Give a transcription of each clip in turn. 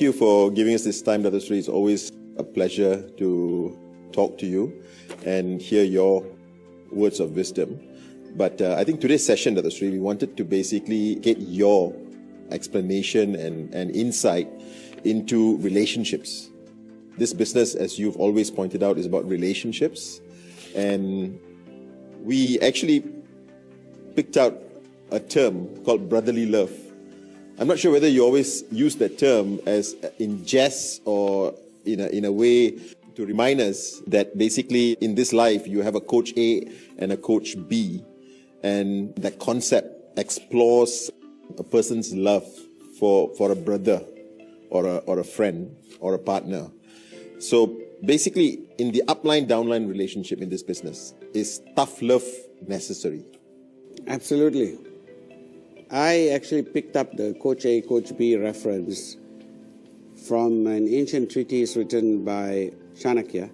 you for giving us this time, Dr. Sri. It's always a pleasure to talk to you and hear your words of wisdom. But I think today's session, Dr. Sri, we wanted to basically get your explanation and insight into relationships. This business, as you've always pointed out, is about relationships. And we actually picked out a term called brotherly love. I'm not sure whether you always use that term as in jest or in a way to remind us that basically in this life you have a coach A and a coach B, and that concept explores a person's love for a brother or a friend or a partner. So basically in the upline downline relationship in this business, is tough love necessary? Absolutely. I actually picked up the Coach A, Coach B reference from an ancient treatise written by Chanakya.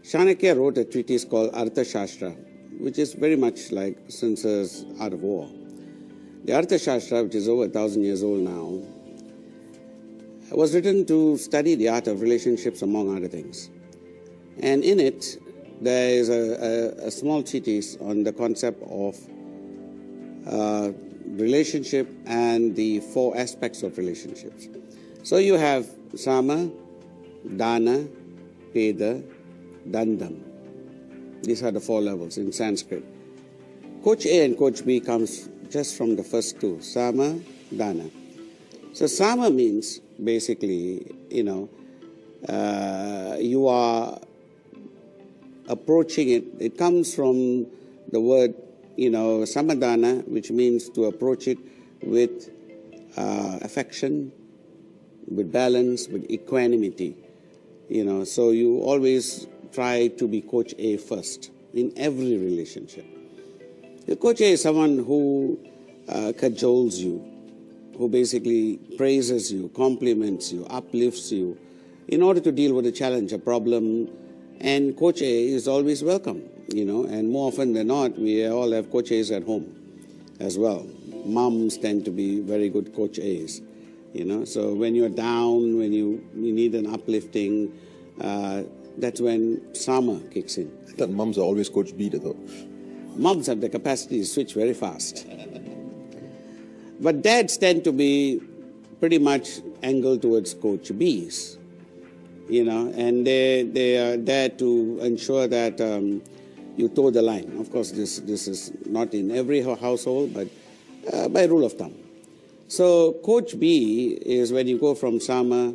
Chanakya wrote a treatise called Arthashastra, which is very much like Sun Tzu's Art of War. The Arthashastra, which is over 1,000 years old now, was written to study the art of relationships, among other things. And in it, there is a small treatise on the concept of relationship and the 4 aspects of relationships. So you have Sama, Dana, Peda, Dandam. These are the 4 levels in Sanskrit. Coach A and Coach B comes just from the first 2, Sama, Dana. So Sama means basically, you are approaching it. It comes from the word, Samadana, which means to approach it with affection, with balance, with equanimity. So you always try to be Coach A first in every relationship. The Coach A is someone who cajoles you, who basically praises you, compliments you, uplifts you in order to deal with a challenge, a problem. And Coach A is always welcome, and more often than not, we all have Coach A's at home as well. Moms tend to be very good Coach A's, So when you're down, when you need an uplifting, that's when Sama kicks in. I thought moms are always Coach B, though. Moms have the capacity to switch very fast. But dads tend to be pretty much angled towards Coach B's, and they are there to ensure that you toe the line. Of course, this is not in every household, but by rule of thumb. So Coach B is when you go from Sama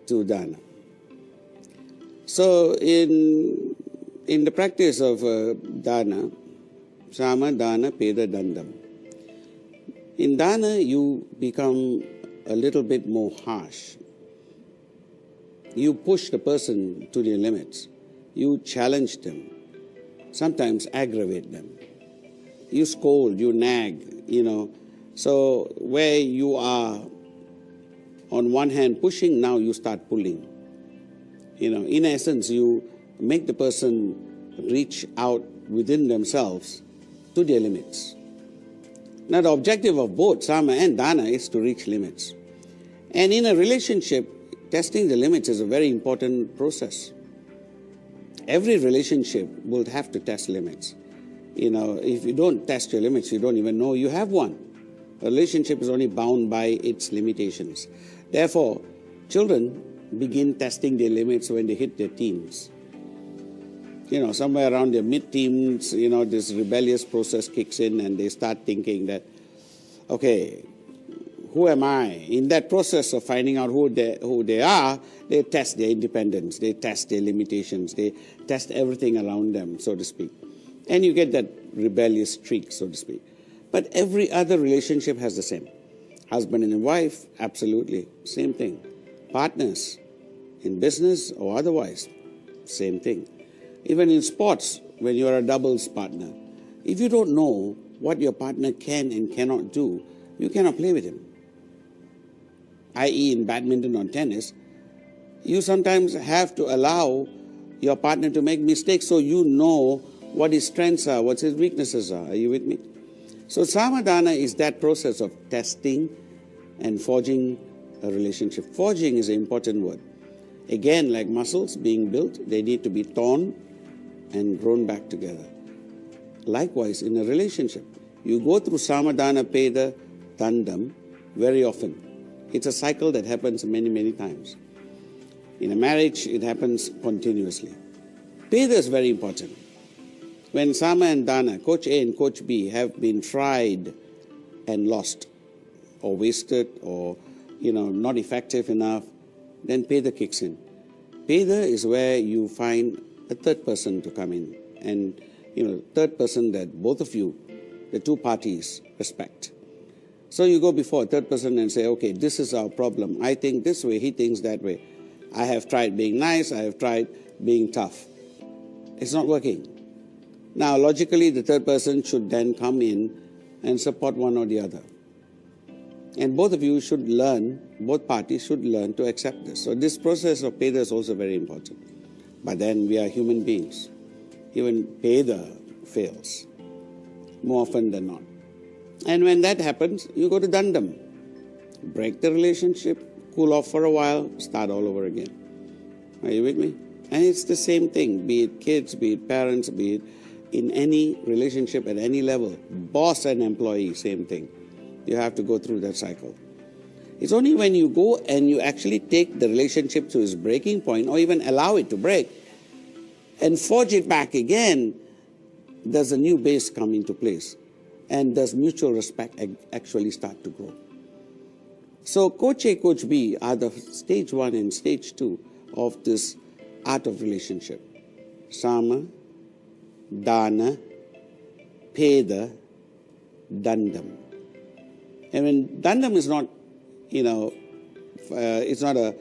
to Dana. So in the practice of Dana, Sama, Dana, Peda, Dandam. In Dana, you become a little bit more harsh. You push the person to their limits. You challenge them, sometimes aggravate them. You scold, you nag, So where you are on one hand pushing, now you start pulling. In essence, you make the person reach out within themselves to their limits. Now the objective of both Sama and Dana is to reach limits. And in a relationship, testing the limits is a very important process. Every relationship will have to test limits. If you don't test your limits, you don't even know you have one. A relationship is only bound by its limitations. Therefore, children begin testing their limits when they hit their teens. Somewhere around their mid-teens, this rebellious process kicks in and they start thinking that, okay, who am I? In that process of finding out who they are, they test their independence, they test their limitations, they test everything around them, so to speak. And you get that rebellious streak, so to speak. But every other relationship has the same. Husband and wife, absolutely, same thing. Partners, in business or otherwise, same thing. Even in sports, when you are a doubles partner, if you don't know what your partner can and cannot do, you cannot play with him. I.e. in badminton or tennis, you sometimes have to allow your partner to make mistakes so you know what his strengths are, what his weaknesses are. Are you with me? So Samadana is that process of testing and forging a relationship. Forging is an important word. Again, like muscles being built, they need to be torn and grown back together. Likewise, in a relationship, you go through Samadana, Peda, Dandam very often. It's a cycle that happens many, many times. In a marriage, it happens continuously. Peda is very important. When Sama and Dana, coach A and coach B, have been tried and lost, or wasted, or not effective enough, then Peda kicks in. Peda is where you find a third person to come in, and third person that both of you, the two parties, respect. So you go before a third person and say, okay, this is our problem. I think this way, he thinks that way. I have tried being nice, I have tried being tough. It's not working. Now, logically, the third person should then come in and support one or the other. And both of you should learn, both parties should learn to accept this. So this process of Peda is also very important. But then we are human beings. Even Peda fails, more often than not. And when that happens, you go to Dandam. Break the relationship, cool off for a while, start all over again. Are you with me? And it's the same thing, be it kids, be it parents, be it in any relationship at any level. Boss and employee, same thing. You have to go through that cycle. It's only when you go and you actually take the relationship to its breaking point, or even allow it to break, and forge it back again, does a new base come into place. And does mutual respect actually start to grow. So Coach A, Coach B are the stage 1 and stage 2 of this art of relationship. Sama, Dana, Peda, Dandam. And when Dandam is not, it's not an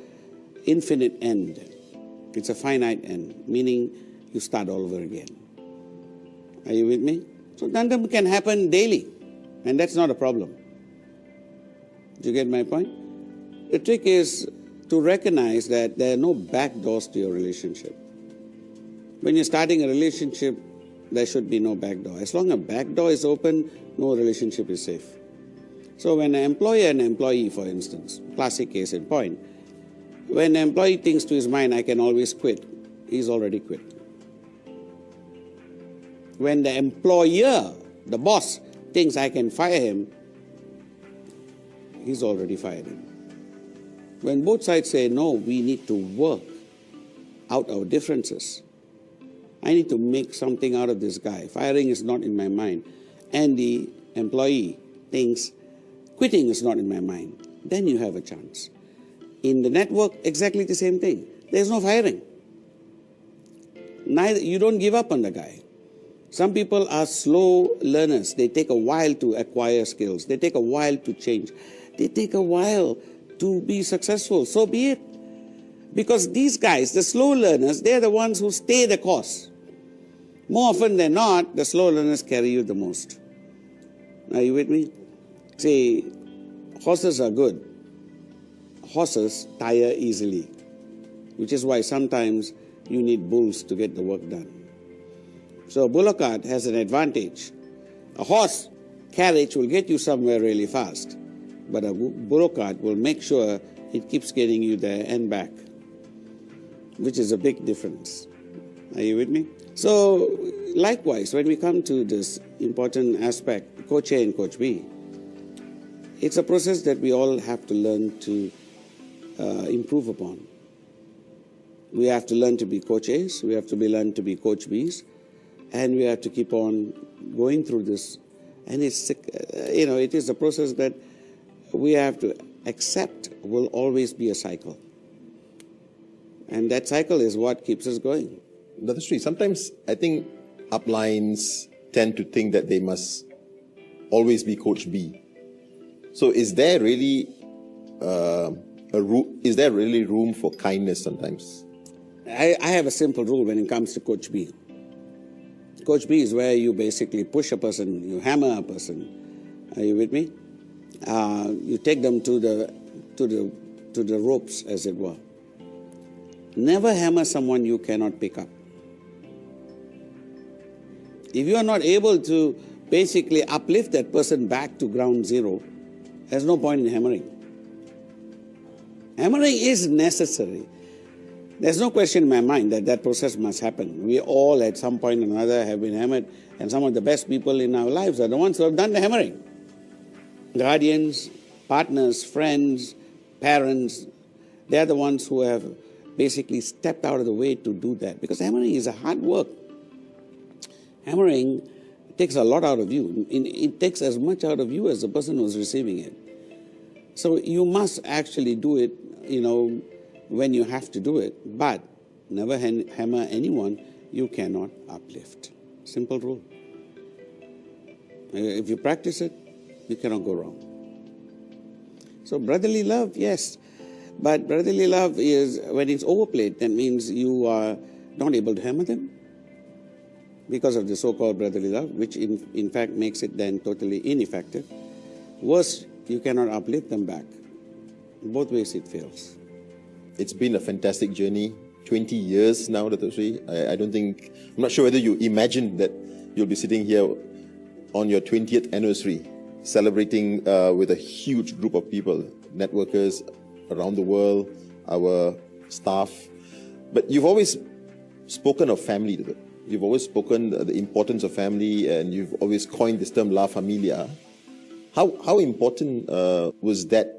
infinite end. It's a finite end, meaning you start all over again. Are you with me? So Dandam can happen daily, and that's not a problem. Do you get my point? The trick is to recognize that there are no back doors to your relationship. When you're starting a relationship, there should be no back door. As long as a back door is open, no relationship is safe. So when an employer and employee, for instance, classic case in point, when an employee thinks to his mind, I can always quit, he's already quit. When the employer, the boss, thinks I can fire him, he's already fired him. When both sides say, no, we need to work out our differences. I need to make something out of this guy. Firing is not in my mind. And the employee thinks quitting is not in my mind. Then you have a chance. In the network, exactly the same thing. There's no firing. You don't give up on the guy. Some people are slow learners. They take a while to acquire skills. They take a while to change. They take a while to be successful. So be it. Because these guys, the slow learners, they're the ones who stay the course. More often than not, the slow learners carry you the most. Are you with me? See, horses are good. Horses tire easily, which is why sometimes you need bulls to get the work done. So a bullock cart has an advantage. A horse carriage will get you somewhere really fast, but a bullock cart will make sure it keeps getting you there and back, which is a big difference. Are you with me? So likewise, when we come to this important aspect, Coach A and Coach B, it's a process that we all have to learn to improve upon. We have to learn to be Coach A's, we have to learn to be Coach B's, and we have to keep on going through this. And it's, it is a process that we have to accept will always be a cycle. And that cycle is what keeps us going. Dr. Sri, sometimes I think uplines tend to think that they must always be Coach B. So is there really room for kindness sometimes? I have a simple rule when it comes to Coach B. Coach B is where you basically push a person, you hammer a person. Are you with me? You take them to the ropes, as it were. Never hammer someone you cannot pick up. If you are not able to basically uplift that person back to ground zero, there's no point in hammering. Hammering is necessary. There's no question in my mind that that process must happen. We all at some point or another have been hammered, and some of the best people in our lives are the ones who have done the hammering. Guardians, partners, friends, parents, they're the ones who have basically stepped out of the way to do that. Because hammering is a hard work. Hammering takes a lot out of you. It takes as much out of you as the person who's receiving it. So you must actually do it, when you have to do it. But never hammer anyone you cannot uplift. Simple rule. If you practice it, you cannot go wrong. So brotherly love, yes. But brotherly love is, when it's overplayed, that means you are not able to hammer them because of the so-called brotherly love, which in fact makes it then totally ineffective. Worse, you cannot uplift them back. Both ways it fails. It's been a fantastic journey. 20 years now, Dato' Sri. I'm not sure whether you imagined that you'll be sitting here on your 20th anniversary, celebrating with a huge group of people, networkers around the world, our staff. But you've always spoken of family, Dato'. You've always spoken the importance of family, and you've always coined this term La Familia. How important was that,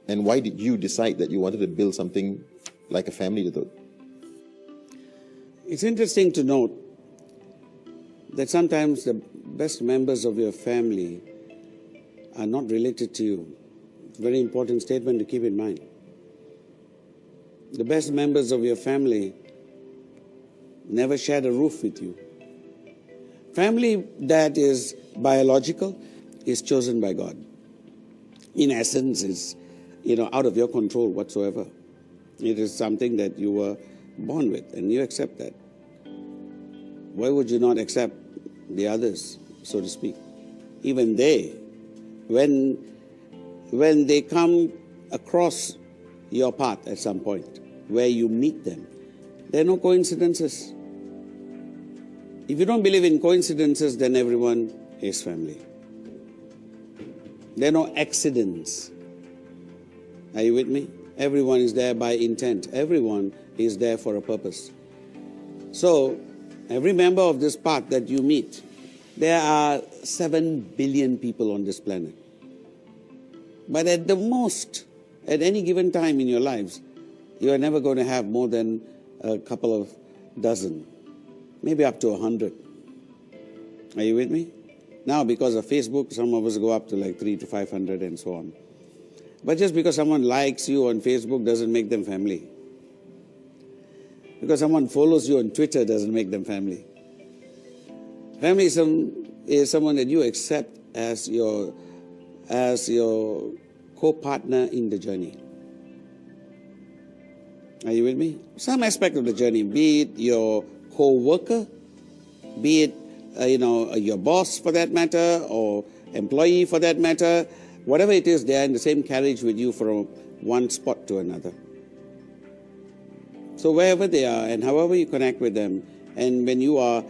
and why did you decide that you wanted to build something like a family, Dato'? It's interesting to note that sometimes the best members of your family are not related to you. It's a very important statement to keep in mind. The best members of your family never shared a roof with you. Family that is biological is chosen by God. In essence, is out of your control whatsoever. It is something that you were born with, and you accept that. Why would you not accept the others, so to speak? Even they, when they come across your path at some point, where you meet them, there are no coincidences. If you don't believe in coincidences, then everyone is family. There are no accidents. Are you with me? Everyone is there by intent. Everyone is there for a purpose. So, every member of this path that you meet, there are 7 billion people on this planet. But at the most, at any given time in your lives, you are never going to have more than a couple of dozen, maybe up to 100. Are you with me? Now, because of Facebook, some of us go up to like 300 to 500 and so on. But just because someone likes you on Facebook doesn't make them family. Because someone follows you on Twitter doesn't make them family. Family is someone that you accept as your co-partner in the journey. Are you with me? Some aspect of the journey, be it your co-worker, be it your boss for that matter, or employee for that matter, whatever it is, they are in the same carriage with you from one spot to another. So wherever they are and however you connect with them, and when you are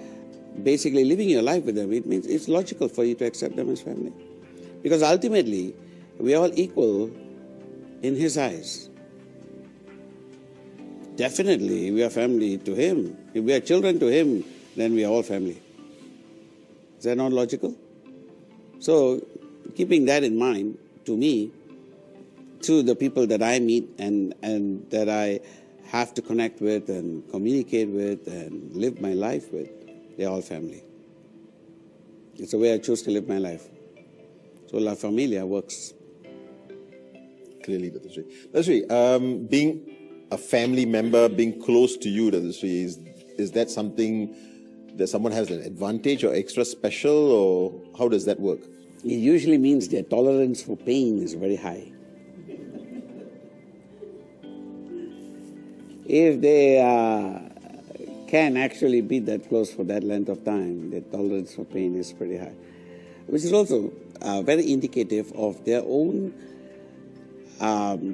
basically living your life with them, it means it's logical for you to accept them as family. Because ultimately, we are all equal in His eyes. Definitely, we are family to Him. If we are children to Him, then we are all family. Is that not logical? So, keeping that in mind, to me, to the people that I meet and that I have to connect with and communicate with and live my life with, they're all family. It's the way I choose to live my life. So La Familia works. Clearly, Dato' Sri. Dato' Sri, being a family member, being close to you, Dato' Sri, is that something that someone has an advantage or extra special, or how does that work? It usually means their tolerance for pain is very high. If they can actually be that close for that length of time, their tolerance for pain is pretty high. Which is also very indicative of their own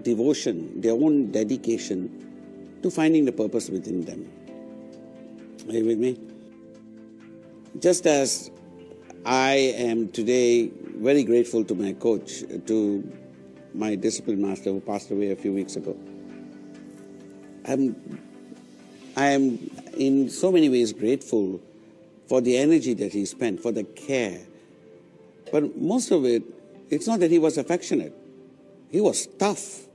devotion, their own dedication to finding the purpose within them. Are you with me? Just as I am today very grateful to my coach to my discipline master who passed away a few weeks ago. I am in so many ways grateful for the energy that he spent, for the care. But most of it, it's not that he was affectionate. He was tough.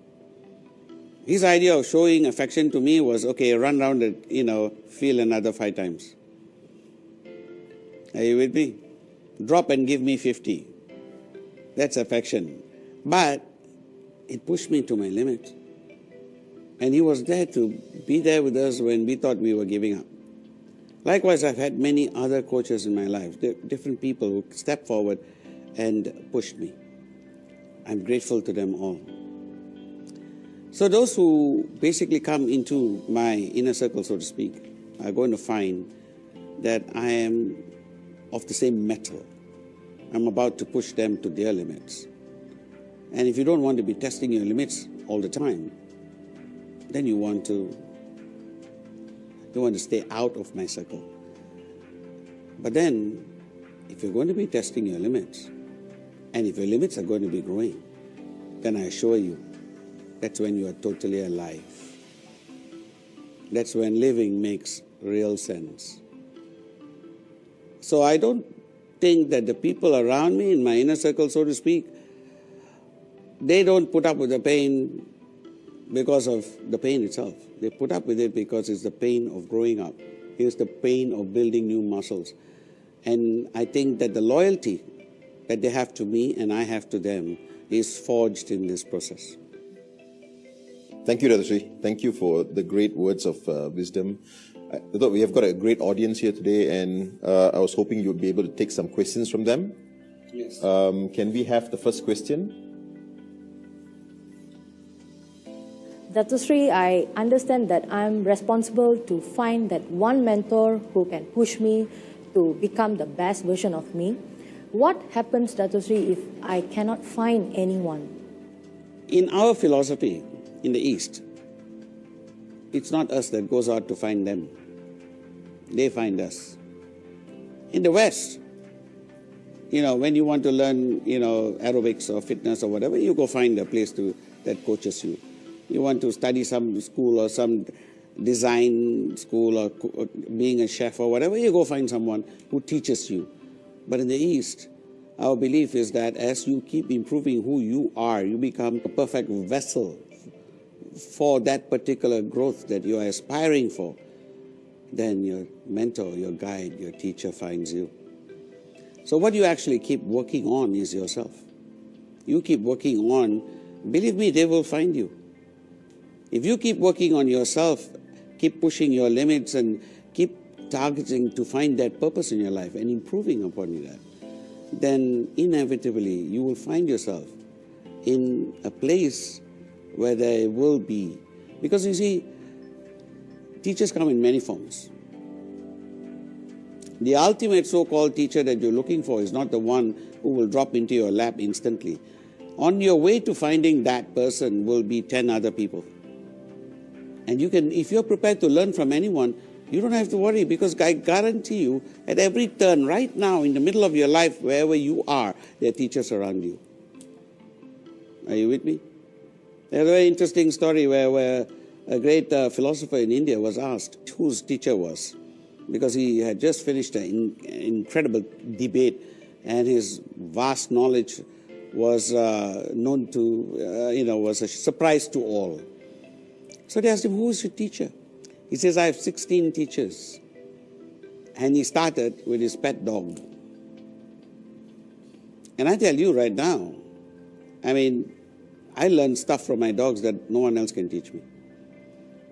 His idea of showing affection to me was, okay, run around and, feel another 5 times. Are you with me? Drop and give me 50. That's affection. But it pushed me to my limit. And he was there to be there with us when we thought we were giving up. Likewise, I've had many other coaches in my life, different people who stepped forward and pushed me. I'm grateful to them all. So those who basically come into my inner circle, so to speak, are going to find that I am of the same metal. I'm about to push them to their limits. And if you don't want to be testing your limits all the time, then you want to stay out of my circle. But then, if you're going to be testing your limits, and if your limits are going to be growing, then I assure you, that's when you are totally alive. That's when living makes real sense. So I don't think that the people around me in my inner circle, so to speak, they don't put up with the pain because of the pain itself. They put up with it because it's the pain of growing up. It's the pain of building new muscles. And I think that the loyalty that they have to me and I have to them is forged in this process. Thank you, Datusri. Thank you for the great words of wisdom. I thought we have got a great audience here today, and I was hoping you would be able to take some questions from them. Yes. Can we have the first question? Datusri, I understand that I'm responsible to find that one mentor who can push me to become the best version of me. What happens, Datusri, if I cannot find anyone? In our philosophy, in the East, it's not us that goes out to find them. They find us. In the West, when you want to learn, aerobics or fitness or whatever, you go find a place that coaches you. You want to study some school or some design school or being a chef or whatever, you go find someone who teaches you. But in the East, our belief is that as you keep improving who you are, you become a perfect vessel for that particular growth that you are aspiring for. Then your mentor, your guide, your teacher finds you. So what you actually keep working on is yourself. You keep working on, believe me, they will find you. If you keep working on yourself, keep pushing your limits and keep targeting to find that purpose in your life and improving upon that, then inevitably you will find yourself in a place where there will be, because you see, teachers come in many forms. The ultimate so-called teacher that you're looking for is not the one who will drop into your lap instantly. On your way to finding that person will be 10 other people. And you can, if you're prepared to learn from anyone, you don't have to worry, because I guarantee you, at every turn, right now, in the middle of your life, wherever you are, there are teachers around you. Are you with me? There's a very interesting story where a great philosopher in India was asked whose teacher was, because he had just finished an incredible debate, and his vast knowledge was known to, was a surprise to all. So they asked him, who is your teacher? He says, I have 16 teachers. And he started with his pet dog. And I tell you right now, I learned stuff from my dogs that no one else can teach me.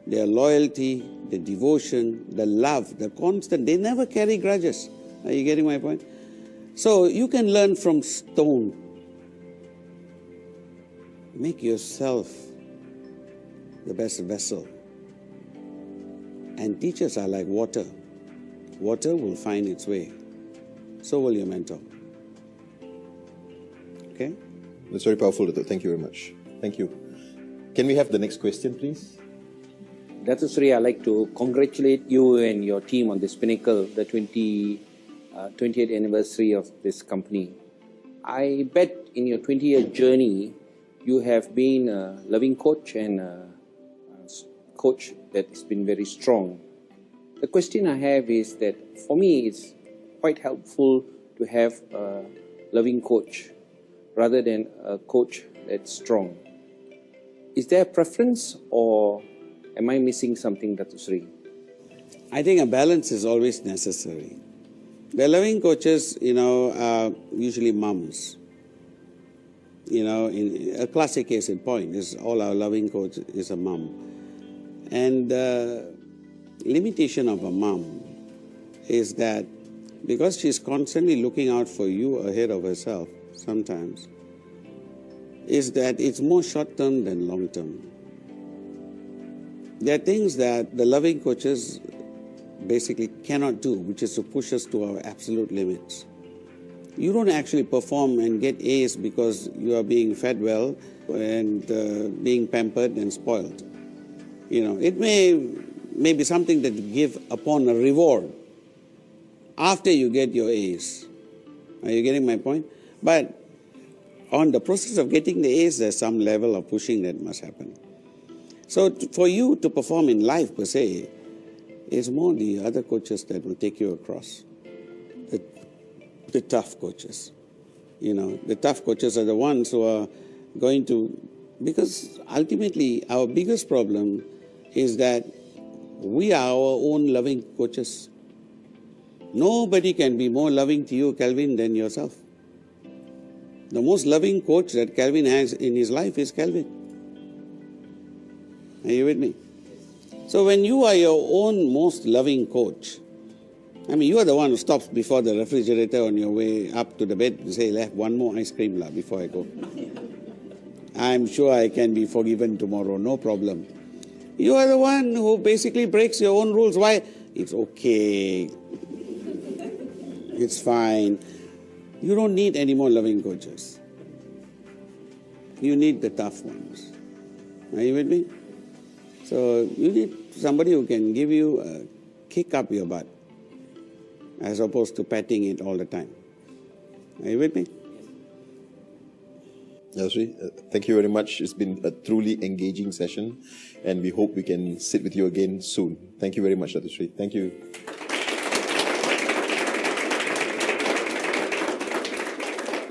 Their loyalty, their devotion, the love, the constant, they never carry grudges. Are you getting my point? So you can learn from stone. Make yourself the best vessel. And teachers are like water. Water will find its way. So will your mentor. Okay? That's very powerful. Thank you very much. Thank you. Can we have the next question, please? Datusri, I'd like to congratulate you and your team on this pinnacle, the 20th anniversary of this company. I bet in your 20-year journey, you have been a loving coach and a coach that has been very strong. The question I have is that for me it's quite helpful to have a loving coach rather than a coach that's strong. Is there a preference or am I missing something, Dato Sri? I think a balance is always necessary. The loving coaches, are usually mums. In a classic case in point is all our loving coach is a mum. And the limitation of a mum is that because she's constantly looking out for you ahead of herself sometimes, is that it's more short-term than long-term. There are things that the loving coaches basically cannot do, which is to push us to our absolute limits. You don't actually perform and get A's because you are being fed well and being pampered and spoiled. It may be something that you give upon a reward after you get your A's. Are you getting my point? But on the process of getting the A's, there's some level of pushing that must happen. So for you to perform in life per se, it's more the other coaches that will take you across. The tough coaches. The tough coaches are the ones who are going to, because ultimately our biggest problem is that we are our own loving coaches. Nobody can be more loving to you, Kelvin, than yourself. The most loving coach that Kelvin has in his life is Kelvin. Are you with me? So when you are your own most loving coach, you are the one who stops before the refrigerator on your way up to the bed and say, "Left one more ice cream before I go." I'm sure I can be forgiven tomorrow, no problem. You are the one who basically breaks your own rules. Why? It's okay. It's fine. You don't need any more loving coaches. You need the tough ones. Are you with me? So you need somebody who can give you a kick up your butt as opposed to patting it all the time. Are you with me? Sri, thank you very much. It's been a truly engaging session and we hope we can sit with you again soon. Thank you very much, Dato Sri. Thank you.